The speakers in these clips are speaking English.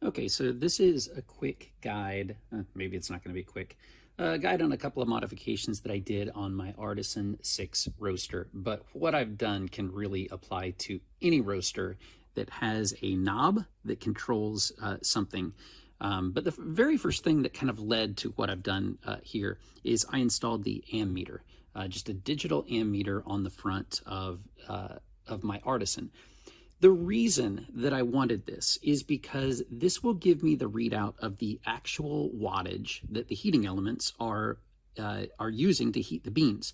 Okay, so this is a quick guide, maybe it's not going to be quick, guide on a couple of modifications that I did on my Artisan 6 roaster. But what I've done can really apply to any roaster that has a knob that controls something. But the very first thing that kind of led to what I've done here is I installed the ammeter, just a digital ammeter on the front of my Artisan. The reason that I wanted this is because this will give me the readout of the actual wattage that the heating elements are using to heat the beans.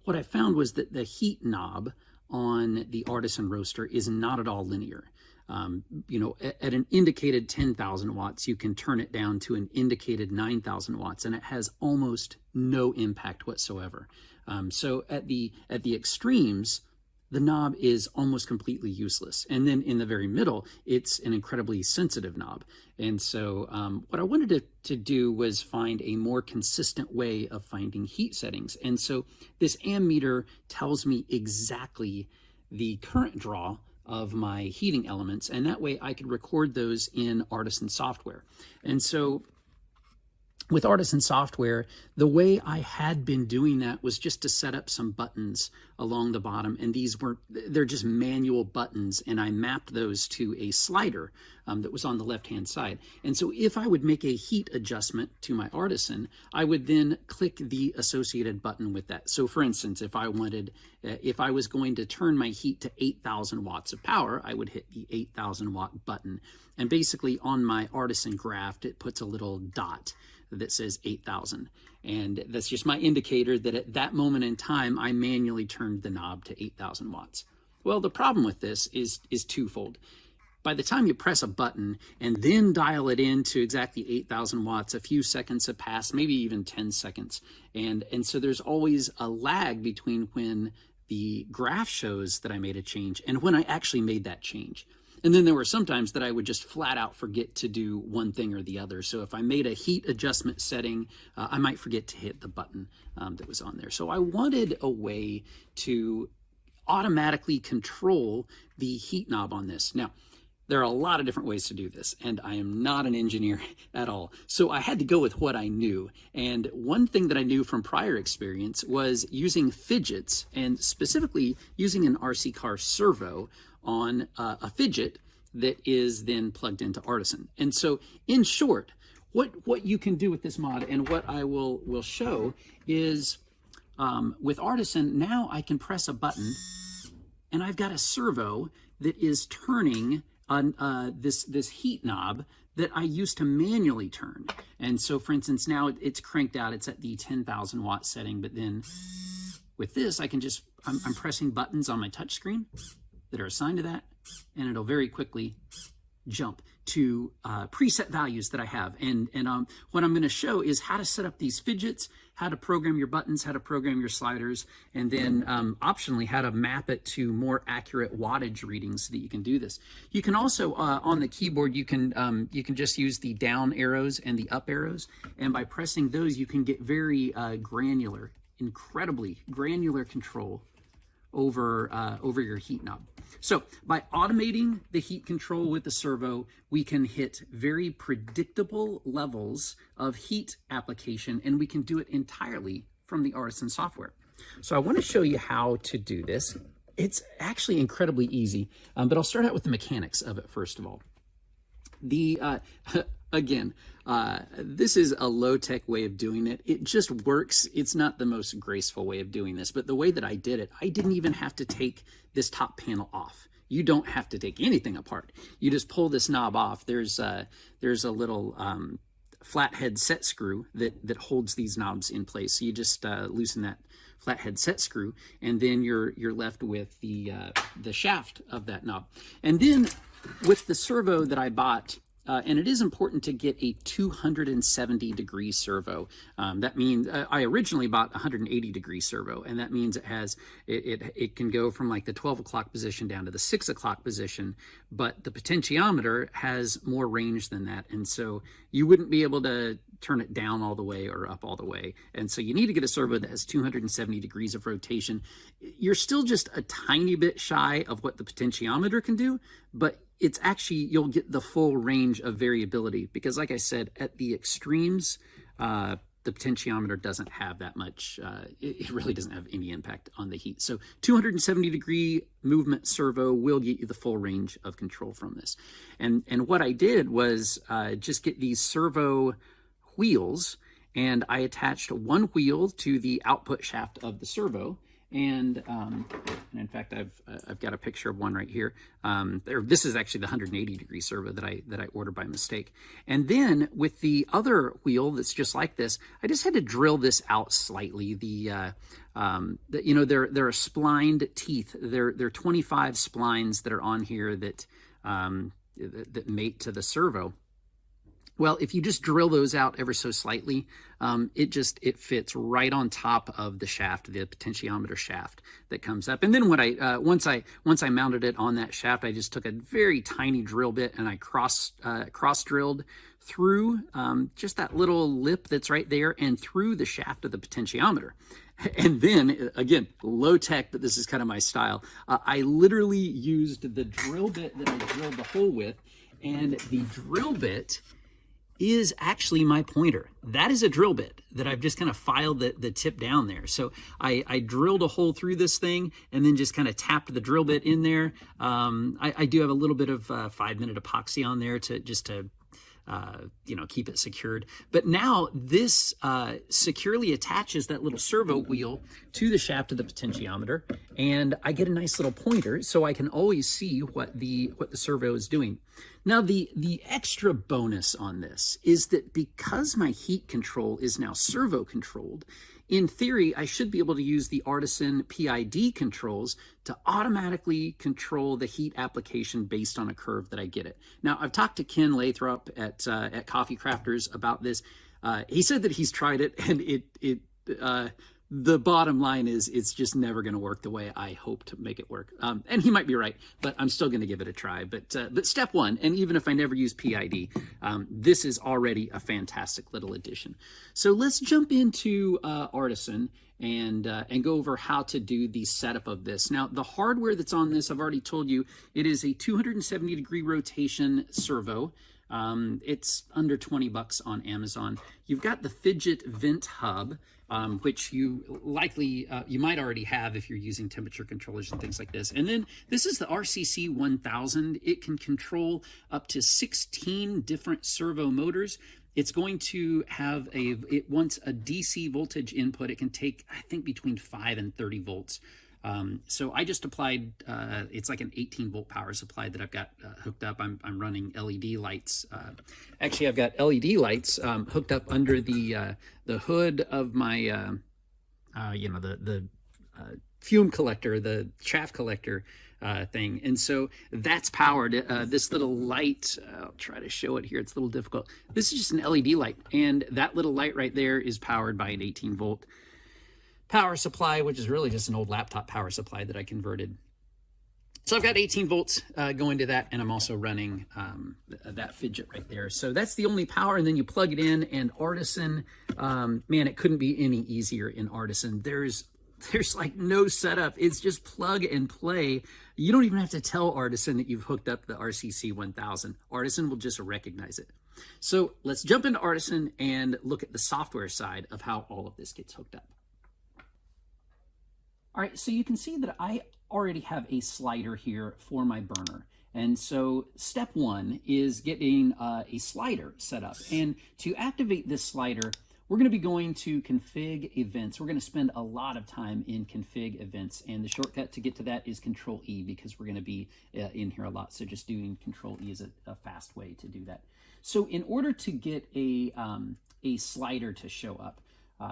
What I found was that the heat knob on the Artisan roaster is not at all linear. At an indicated 10,000 watts, you can turn it down to an indicated 9,000 watts, and it has almost no impact whatsoever. So at the extremes, the knob is almost completely useless. And then in the very middle, it's an incredibly sensitive knob. And so what I wanted to do was find a more consistent way of finding heat settings. And so this ammeter tells me exactly the current draw of my heating elements, and that way I could record those in Artisan Software. And so with Artisan Software, the way I had been doing that was just to set up some buttons along the bottom, and they're just manual buttons, and I mapped those to a slider that was on the left-hand side. And so if I would make a heat adjustment to my Artisan, I would then click the associated button with that. So for instance, if I was going to turn my heat to 8,000 watts of power, I would hit the 8,000 watt button. And basically on my Artisan graph, it puts a little dot that says 8,000. And that's just my indicator that at that moment in time, I manually turned the knob to 8,000 watts. Well, the problem with this is twofold. By the time you press a button and then dial it in to exactly 8,000 watts, a few seconds have passed, maybe even 10 seconds. And so there's always a lag between when the graph shows that I made a change and when I actually made that change. And then there were some times that I would just flat out forget to do one thing or the other. So if I made a heat adjustment setting, I might forget to hit the button that was on there. So I wanted a way to automatically control the heat knob on this. Now, there are a lot of different ways to do this, and I am not an engineer at all. So I had to go with what I knew. And one thing that I knew from prior experience was using fidgets, and specifically using an RC car servo on a fidget that is then plugged into Artisan. And so in short, what you can do with this mod and what I will show is with Artisan, now I can press a button and I've got a servo that is turning on this heat knob that I used to manually turn. And so for instance, now it's cranked out, it's at the 10,000 watt setting, but then with this, I can just, I'm pressing buttons on my touchscreen that are assigned to that, and it'll very quickly jump to preset values that I have. And what I'm going to show is how to set up these fidgets, how to program your buttons, how to program your sliders, and then optionally how to map it to more accurate wattage readings so that you can do this. You can also on the keyboard you can just use the down arrows and the up arrows, and by pressing those you can get very granular, incredibly granular control over your heat knob. So by automating the heat control with the servo, we can hit very predictable levels of heat application, and we can do it entirely from the Artisan software. So I want to show you how to do this. It's actually incredibly easy, but I'll start out with the mechanics of it first of all. Again, this is a low-tech way of doing it. It just works. It's not the most graceful way of doing this, but the way that I did it, I didn't even have to take this top panel off. You don't have to take anything apart. You just pull this knob off. There's a little flathead set screw that holds these knobs in place. So you just loosen that flathead set screw, and then you're left with the shaft of that knob. And then with the servo that I bought, and it is important to get a 270 degree servo. That means I originally bought a 180 degree servo, and that means it can go from like the 12 o'clock position down to the 6 o'clock position, but the potentiometer has more range than that, and so you wouldn't be able to turn it down all the way or up all the way. And so you need to get a servo that has 270 degrees of rotation. You're still just a tiny bit shy of what the potentiometer can do, but it's actually, you'll get the full range of variability because, like I said, at the extremes, the potentiometer doesn't have that much, it really doesn't have any impact on the heat. So 270 degree movement servo will get you the full range of control from this. And what I did was just get these servo wheels, and I attached one wheel to the output shaft of the servo. And in fact, I've got a picture of one right here. This is actually the 180 degree servo that I ordered by mistake. And then with the other wheel that's just like this, I just had to drill this out slightly. There are splined teeth. There are 25 splines that are on here that that mate to the servo. Well, if you just drill those out ever so slightly, it fits right on top of the shaft, the potentiometer shaft that comes up. And then when once I mounted it on that shaft, I just took a very tiny drill bit and I cross drilled through just that little lip that's right there and through the shaft of the potentiometer. And then, again, low tech, but this is kind of my style. I literally used the drill bit that I drilled the hole with, and the drill bit is actually my pointer. That is a drill bit that I've just kind of filed the tip down there. So I drilled a hole through this thing and then just kind of tapped the drill bit in there. I do have a little bit of 5-minute epoxy on there to keep it secured. But now this securely attaches that little servo wheel to the shaft of the potentiometer, and I get a nice little pointer so I can always see what the servo is doing. Now the extra bonus on this is that because my heat control is now servo controlled, in theory, I should be able to use the Artisan PID controls to automatically control the heat application based on a curve that I get it. Now, I've talked to Ken Lathrop at Coffee Crafters about this. He said that he's tried it, and the bottom line is it's just never going to work the way I hope to make it work. And he might be right, but I'm still going to give it a try. But step one, and even if I never use PID, this is already a fantastic little addition. So let's jump into Artisan and go over how to do the setup of this. Now, the hardware that's on this, I've already told you, it is a 270 degree rotation servo. It's under 20 bucks on Amazon. You've got the fidget vent hub, which you might already have if you're using temperature controllers and things like this. And then this is the RCC 1000. It can control up to 16 different servo motors. It's going to have it wants a DC voltage input. It can take, I think, between 5 and 30 volts. So I just applied, it's like an 18-volt power supply that I've got hooked up. I'm running LED lights. Actually, I've got LED lights hooked up under the hood of my, the fume collector, the chaff collector thing. And so that's powered. This little light, I'll try to show it here. It's a little difficult. This is just an LED light. And that little light right there is powered by an 18-volt power supply, which is really just an old laptop power supply that I converted. So I've got 18 volts going to that, and I'm also running that fidget right there. So that's the only power, and then you plug it in, and Artisan, man, it couldn't be any easier in Artisan. There's like no setup. It's just plug and play. You don't even have to tell Artisan that you've hooked up the RCC 1000. Artisan will just recognize it. So let's jump into Artisan and look at the software side of how all of this gets hooked up. All right, so you can see that I already have a slider here for my burner. And so step one is getting a slider set up. And to activate this slider, we're going to be going to config events. We're going to spend a lot of time in config events. And the shortcut to get to that is Control E, because we're going to be in here a lot. So just doing Control E is a fast way to do that. So in order to get a slider to show up,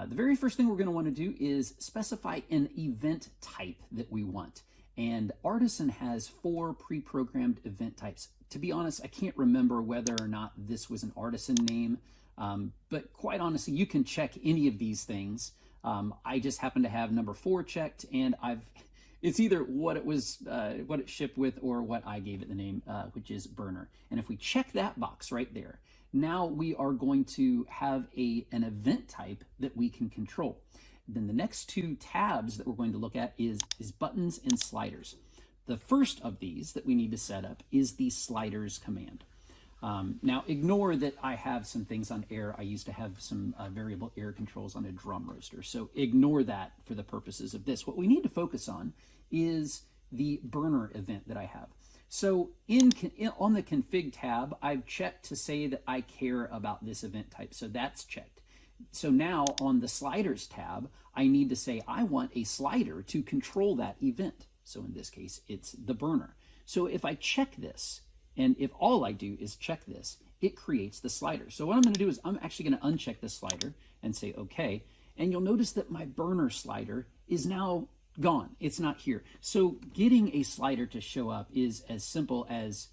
the very first thing we're going to want to do is specify an event type that we want. And Artisan has 4 pre-programmed event types. To be honest, I can't remember whether or not this was an Artisan name, but quite honestly, you can check any of these things. I just happen to have number 4 checked, and it's either what it shipped with or what I gave it the name, which is burner. And if we check that box right there, Now we are going to have an event type that we can control. Then the next two tabs that we're going to look at is buttons and sliders. The first of these that we need to set up is the sliders command. Now ignore that I have some things on air. I used to have some variable air controls on a drum roaster, so ignore that for the purposes of this. What we need to focus on is the burner event that I have. So on the config tab, I've checked to say that I care about this event type, so that's checked. So now on the sliders tab, I need to say I want a slider to control that event. So in this case, it's the burner. So if I check this, and if all I do is check this, it creates the slider. So what I'm going to do is I'm actually going to uncheck this slider and say OK. And you'll notice that my burner slider is now gone. It's not here. So getting a slider to show up is as simple as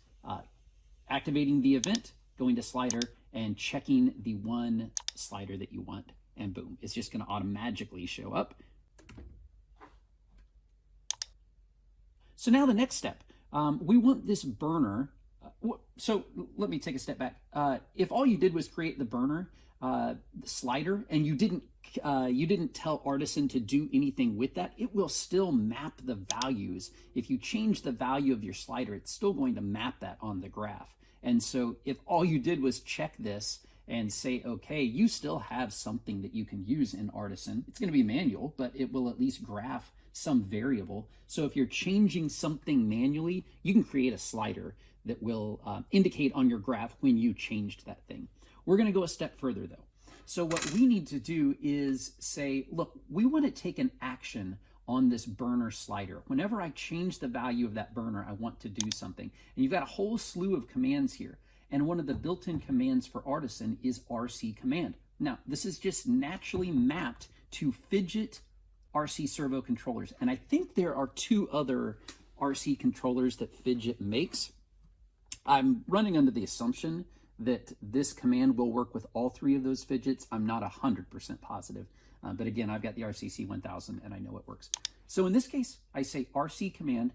activating the event, going to slider, and checking the one slider that you want. And boom, it's just going to automatically show up. So now the next step, we want this burner. So let me take a step back. If all you did was create the burner slider and you didn't tell Artisan to do anything with that, it will still map the values. If you change the value of your slider, it's still going to map that on the graph. And so if all you did was check this and say, okay, you still have something that you can use in Artisan. It's going to be manual, but it will at least graph some variable. So if you're changing something manually, you can create a slider that will indicate on your graph when you changed that thing. We're going to go a step further though. So what we need to do is say, look, we want to take an action on this burner slider. Whenever I change the value of that burner, I want to do something. And you've got a whole slew of commands here. And one of the built-in commands for Artisan is RC command. Now, this is just naturally mapped to fidget RC servo controllers. And I think there are two other RC controllers that fidget makes. I'm running under the assumption that this command will work with all three of those fidgets. I'm not 100% positive. But again, I've got the RCC 1000 and I know it works. So in this case, I say RC command,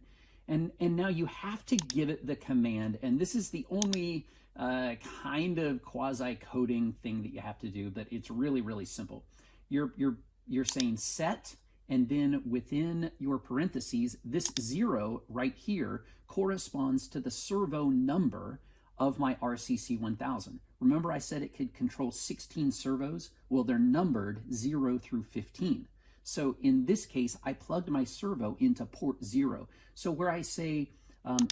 and now you have to give it the command. And this is the only kind of quasi-coding thing that you have to do, but it's really, really simple. You're saying set, and then within your parentheses, this 0 right here corresponds to the servo number of my RCC 1000. Remember I said it could control 16 servos? Well, they're numbered 0 through 15. So in this case, I plugged my servo into port 0. So where I say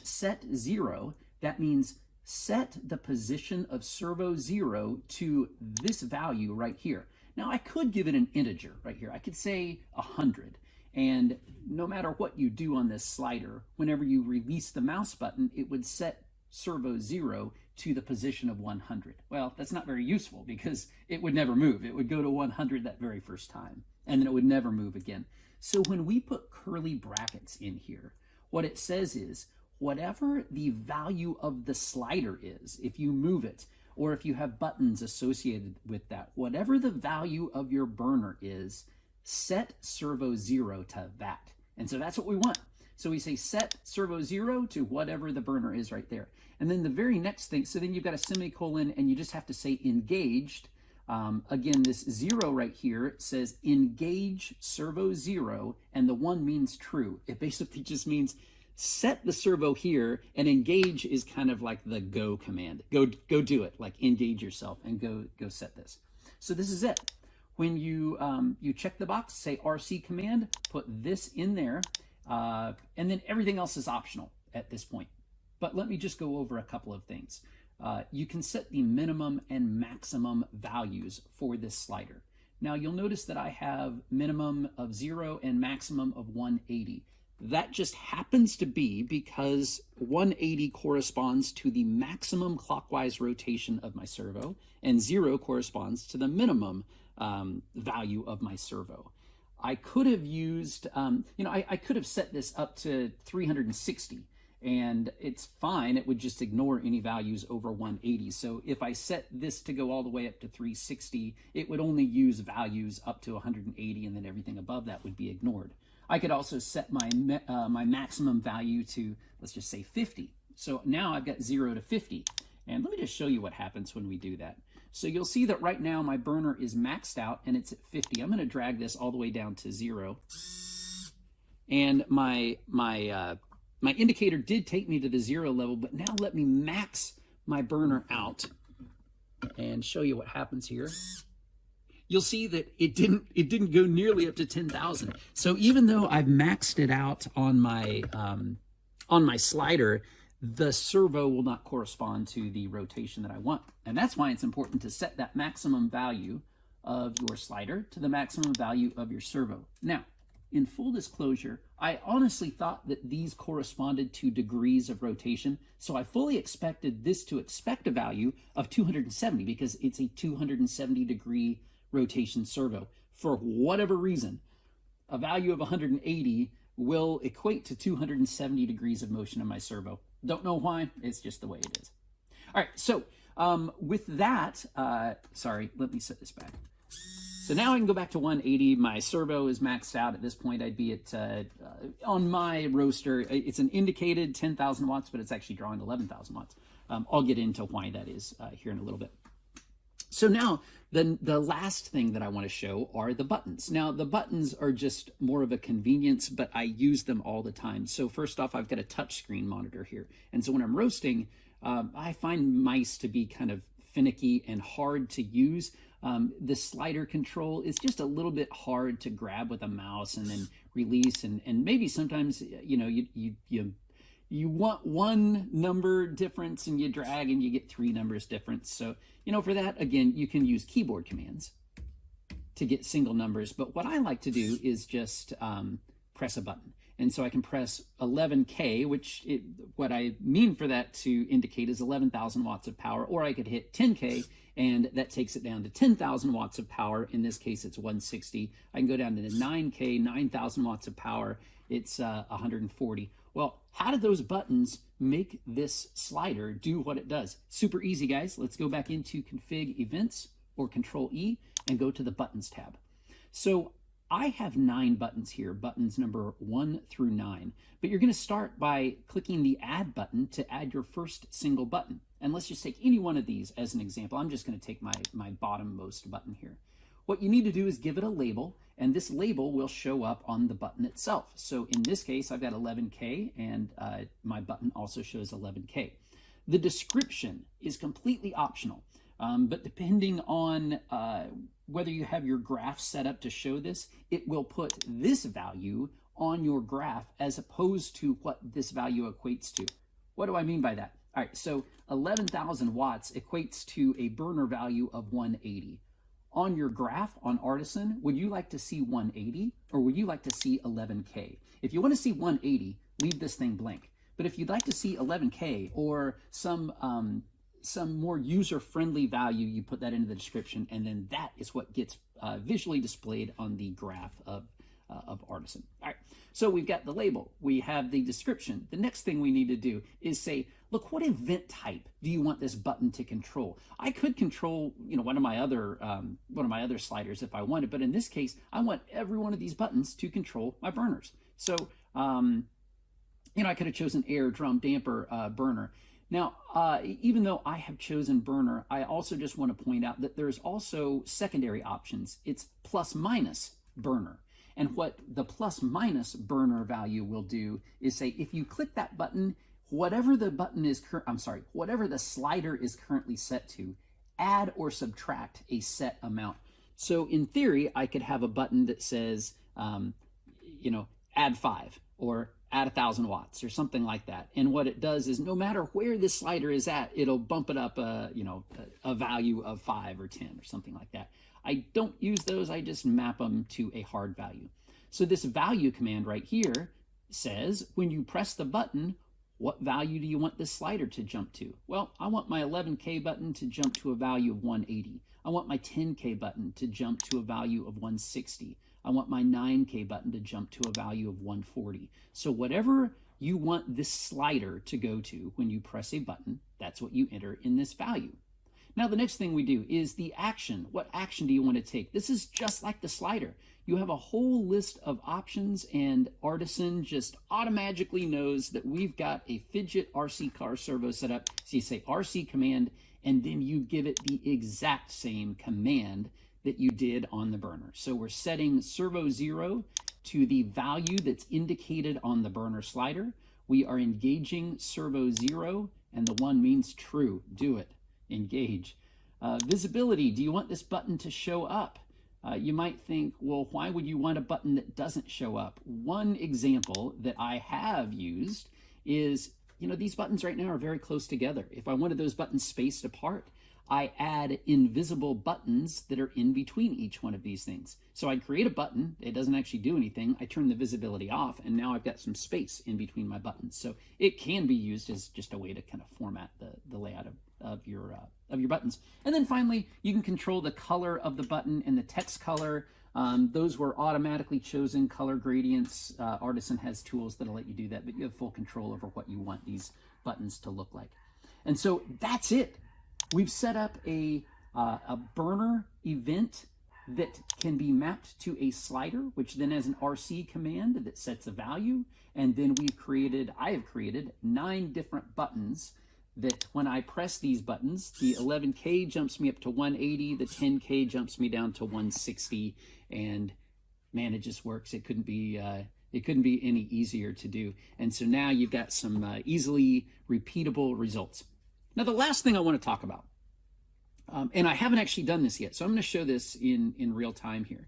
set 0, that means set the position of servo 0 to this value right here. Now I could give it an integer right here. I could say 100. And no matter what you do on this slider, whenever you release the mouse button, it would set servo 0 to the position of 100. Well, that's not very useful because it would never move. It would go to 100 that very first time, and then it would never move again. So when we put curly brackets in here, what it says is whatever the value of the slider is, if you move it, or if you have buttons associated with that, whatever the value of your burner is, set servo 0 to that. And so that's what we want. So we say set servo 0 to whatever the burner is right there. And then the very next thing, so then you've got a semicolon and you just have to say engaged. Again, this 0 right here says engage servo 0, and the 1 means true. It basically just means set the servo here, and engage is kind of like the go command. Go do it, like engage yourself and go set this. So this is it. When you check the box, say RC command, put this in there, and then everything else is optional at this point. But let me just go over a couple of things. You can set the minimum and maximum values for this slider. Now you'll notice that I have minimum of 0 and maximum of 180. That just happens to be because 180 corresponds to the maximum clockwise rotation of my servo, and 0 corresponds to the minimum value of my servo. I could have used, I could have set this up to 360, and it's fine. It would just ignore any values over 180. So if I set this to go all the way up to 360, it would only use values up to 180, and then everything above that would be ignored. I could also set my maximum value to, let's just say 50. So now I've got 0 to 50. And let me just show you what happens when we do that. So you'll see that right now my burner is maxed out and it's at 50. I'm going to drag this all the way down to 0. And my indicator did take me to the 0 level, but now let me max my burner out and show you what happens here. You'll see that it didn't go nearly up to 10,000. So even though I've maxed it out on my slider, the servo will not correspond to the rotation that I want. And that's why it's important to set that maximum value of your slider to the maximum value of your servo. Now, in full disclosure, I honestly thought that these corresponded to degrees of rotation, so I fully expected this to expect a value of 270 because it's a 270 degree rotation servo. For whatever reason, a value of 180 will equate to 270 degrees of motion in my servo. Don't know why, it's just the way it is. All right, so with that, sorry, let me set this back. So now I can go back to 180. My servo is maxed out. At this point, I'd be at, on my roaster, it's an indicated 10,000 watts, but it's actually drawing 11,000 watts. I'll get into why that is here in a little bit. So now, the last thing that I want to show are the buttons. Now, the buttons are just more of a convenience, but I use them all the time. So first off, I've got a touchscreen monitor here. And so when I'm roasting, I find mice to be kind of finicky and hard to use. The slider control is just a little bit hard to grab with a mouse and then release. And maybe sometimes, you know, you want one number difference and you drag and you get 3 numbers difference. So, you know, for that, again, you can use keyboard commands to get single numbers. But what I like to do is just press a button. And so I can press 11K, which what I mean for that to indicate is 11,000 watts of power, or I could hit 10K and that takes it down to 10,000 watts of power. In this case, it's 160. I can go down to 9K, 9,000 watts of power. It's 140. Well, how do those buttons make this slider do what it does? Super easy, guys. Let's go back into Config Events or Control E and go to the Buttons tab. So I have 9 buttons here, buttons number 1 through 9. But you're going to start by clicking the Add button to add your first single button. And let's just take any one of these as an example. I'm just going to take my bottommost button here. What you need to do is give it a label, and this label will show up on the button itself. So in this case, I've got 11K, and my button also shows 11K. The description is completely optional, but depending on whether you have your graph set up to show this, it will put this value on your graph as opposed to what this value equates to. What do I mean by that? All right, so 11,000 watts equates to a burner value of 180. On your graph on Artisan, would you like to see 180 or would you like to see 11K? If you want to see 180, leave this thing blank. But if you'd like to see 11K or some more user-friendly value, you put that into the description, and then that is what gets visually displayed on the graph of Artisan. All right, so we've got the label, we have the description. The next thing we need to do is say, look, what event type do you want this button to control? I could control, you know, one of my other sliders if I wanted, but in this case, I want every one of these buttons to control my burners. So, you know, I could have chosen air, drum, damper, burner. Now, even though I have chosen burner, I also just want to point out that there's also secondary options. It's plus minus burner. And what the plus minus burner value will do is say, if you click that button, whatever the button is, whatever the slider is currently set to, add or subtract a set amount. So in theory, I could have a button that says, you know, add 5 or add 1,000 watts or something like that. And what it does is no matter where this slider is at, it'll bump it up, you know, a value of 5 or 10 or something like that. I don't use those, I just map them to a hard value. So this value command right here says, when you press the button, what value do you want this slider to jump to? Well, I want my 11K button to jump to a value of 180. I want my 10K button to jump to a value of 160. I want my 9K button to jump to a value of 140. So whatever you want this slider to go to when you press a button, that's what you enter in this value. Now the next thing we do is the action. What action do you want to take? This is just like the slider. You have a whole list of options, and Artisan just automatically knows that we've got a fidget RC car servo set up. So you say RC command, and then you give it the exact same command that you did on the burner. So we're setting servo 0 to the value that's indicated on the burner slider. We are engaging servo 0, and the 1 means true. Do it. Engage. Visibility. Do you want this button to show up? You might think, well, why would you want a button that doesn't show up? One example that I have used is, these buttons right now are very close together. If I wanted those buttons spaced apart, I add invisible buttons that are in between each one of these things. So I'd create a button, it doesn't actually do anything, I turn the visibility off, and now I've got some space in between my buttons. So it can be used as just a way to kind of format the layout of your buttons. And then finally, you can control the color of the button and the text color. Those were automatically chosen color gradients. Artisan has tools that'll let you do that, but you have full control over what you want these buttons to look like. And so that's it. We've set up a burner event that can be mapped to a slider, which then has an RC command that sets a value. And then I have created 9 different buttons that when I press these buttons, the 11K jumps me up to 180, the 10K jumps me down to 160, and man, it just works. It couldn't be any easier to do. And so now you've got some easily repeatable results. Now, the last thing I want to talk about, and I haven't actually done this yet, so I'm going to show this in real time here.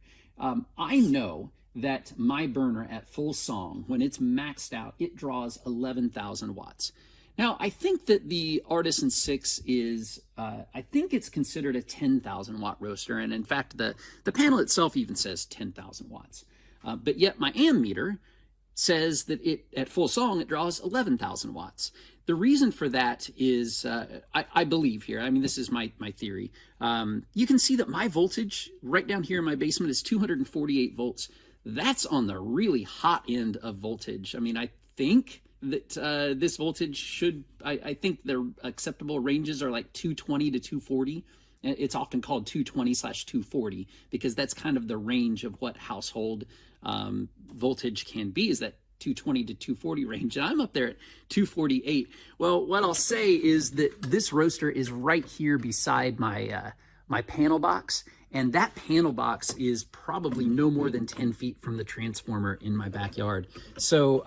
I know that my burner at full song, when it's maxed out, it draws 11,000 watts. Now, I think that the Artisan 6 is, I think it's considered a 10,000 watt roaster, and in fact, the panel itself even says 10,000 watts. But yet my ammeter says that at full song, it draws 11,000 watts. The reason for that is, I believe here, I mean, this is my theory. You can see that my voltage right down here in my basement is 248 volts. That's on the really hot end of voltage. I mean, I think that this voltage should, I think their acceptable ranges are like 220 to 240. It's often called 220/240 because that's kind of the range of what household voltage can be, is that 220 to 240 range, and I'm up there at 248. Well, what I'll say is that this roaster is right here beside my my panel box, and that panel box is probably no more than 10 feet from the transformer in my backyard. So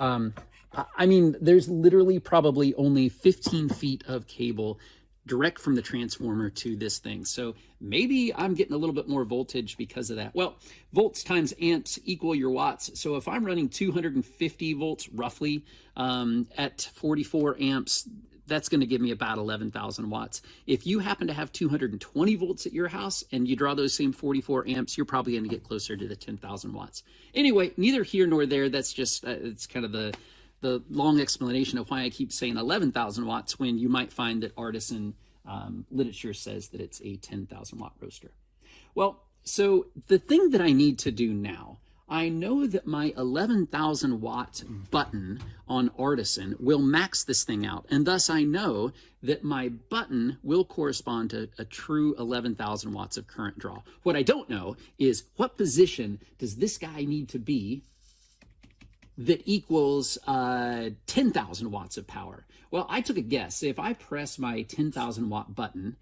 I mean, there's literally probably only 15 feet of cable direct from the transformer to this thing. So maybe I'm getting a little bit more voltage because of that. Well, volts times amps equal your watts. So if I'm running 250 volts roughly at 44 amps, that's going to give me about 11,000 watts. If you happen to have 220 volts at your house and you draw those same 44 amps, you're probably going to get closer to the 10,000 watts. Anyway, neither here nor there. That's just, it's kind of the long explanation of why I keep saying 11,000 watts when you might find that Artisan literature says that it's a 10,000 watt roaster. Well, so the thing that I need to do now, I know that my 11,000 watt button on Artisan will max this thing out, and thus I know that my button will correspond to a true 11,000 watts of current draw. What I don't know is what position does this guy need to be that equals 10,000 watts of power. Well, I took a guess. If I press my 10,000 watt button,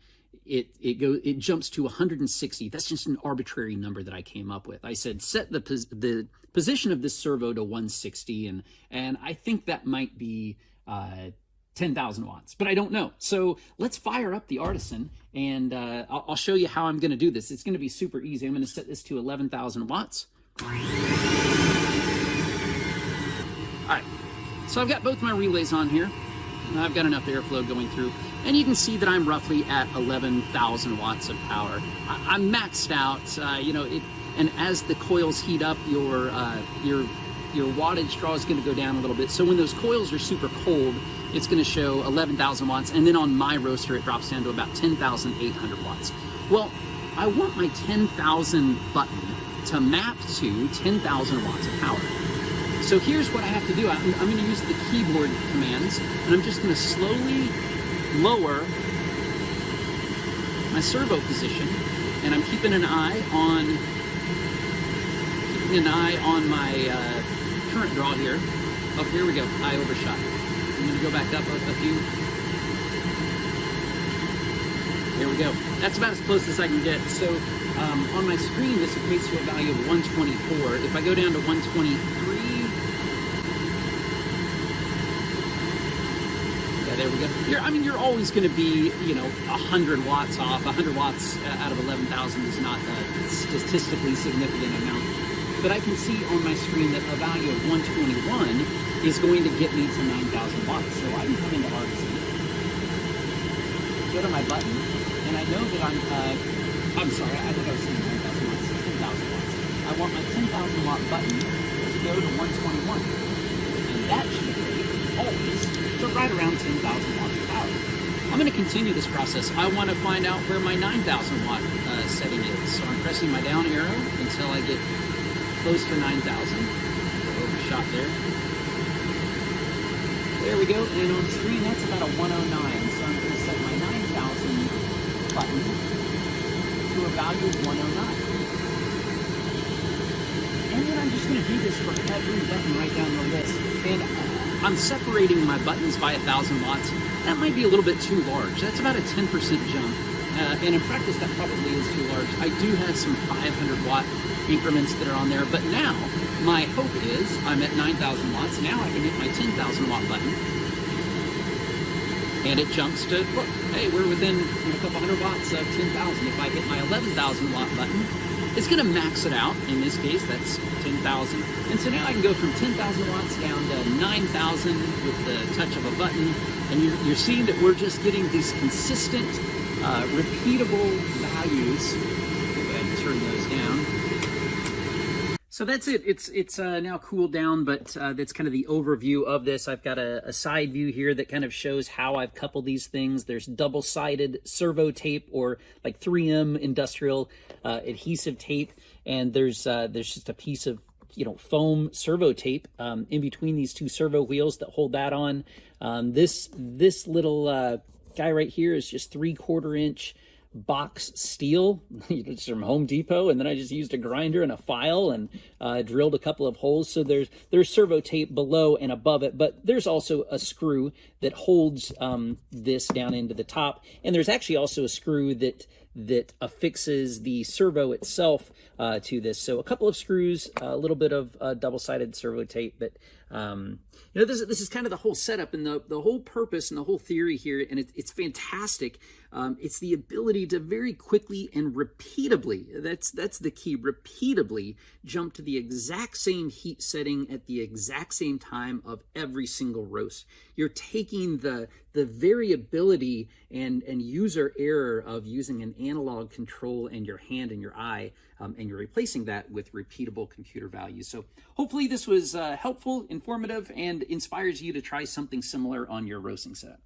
it jumps to 160. That's just an arbitrary number that I came up with. I said set the position of this servo to 160, and I think that might be 10,000 watts, but I don't know. So let's fire up the Artisan, and I'll show you how I'm going to do this. It's going to be super easy. I'm going to set this to 11,000 watts. All right, so I've got both my relays on here. I've got enough airflow going through, and you can see that I'm roughly at 11,000 watts of power. I'm maxed out, and as the coils heat up, your wattage draw is going to go down a little bit. So when those coils are super cold, it's going to show 11,000 watts, and then on my roaster, it drops down to about 10,800 watts. Well, I want my 10,000 button to map to 10,000 watts of power. So here's what I have to do. I'm going to use the keyboard commands, and I'm just going to slowly lower my servo position, and I'm keeping an eye on my current draw here. Oh, here we go. I overshot. I'm going to go back up a few. There we go. That's about as close as I can get. So on my screen, this equates to a value of 124. If I go down to 123, yeah, there we go. You're always going to be, 100 watts off. 100 watts out of 11,000 is not a statistically significant amount. But I can see on my screen that a value of 121 is going to get me to 9,000 watts. So I can come into Artisan, go to my button, and I know that I'm sorry, I think I was saying 9,000 watts, 10,000 watts. I want my 10,000 watt button to go to 121. And that should equate always to right around 10,000 watts of power. I'm going to continue this process. I want to find out where my 9,000 watt setting is. So I'm pressing my down arrow until I get close to 9,000. Overshot there. There we go. And on screen, that's about a 109. So I'm going to set my 9,000 button to a value of 109. And then I'm just going to do this for every button right down the list. And I'm separating my buttons by 1,000 watts. That might be a little bit too large. That's about a 10% jump. And in practice, that probably is too large. I do have some 500 watt increments that are on there, but now my hope is I'm at 9,000 watts. Now I can hit my 10,000 watt button, and it jumps to, look, hey, we're within a couple hundred watts of 10,000. If I hit my 11,000 watt button, it's going to max it out. In this case, that's 10,000. And so now I can go from 10,000 watts down to 9,000 with the touch of a button. And you're seeing that we're just getting these consistent, repeatable values. Go ahead and turn those down. So that's it. It's now cooled down, but that's kind of the overview of this. I've got a side view here that kind of shows how I've coupled these things. There's double-sided servo tape, or like 3M industrial adhesive tape, and there's just a piece of foam servo tape in between these two servo wheels that hold that on. This little guy right here is just 3/4 inch box steel. It's from Home Depot, and then I just used a grinder and a file and drilled a couple of holes. So there's servo tape below and above it, but there's also a screw that holds this down into the top, and there's actually also a screw that affixes the servo itself to this. So a couple of screws, a little bit of double-sided servo tape, but this is kind of the whole setup and the whole purpose and the whole theory here, and it's fantastic. It's the ability to very quickly and repeatably, that's the key, repeatably jump to the exact same heat setting at the exact same time of every single roast. You're taking the variability and user error of using an analog control and your hand and your eye, and you're replacing that with repeatable computer values. So hopefully this was helpful, informative, and inspires you to try something similar on your roasting setup.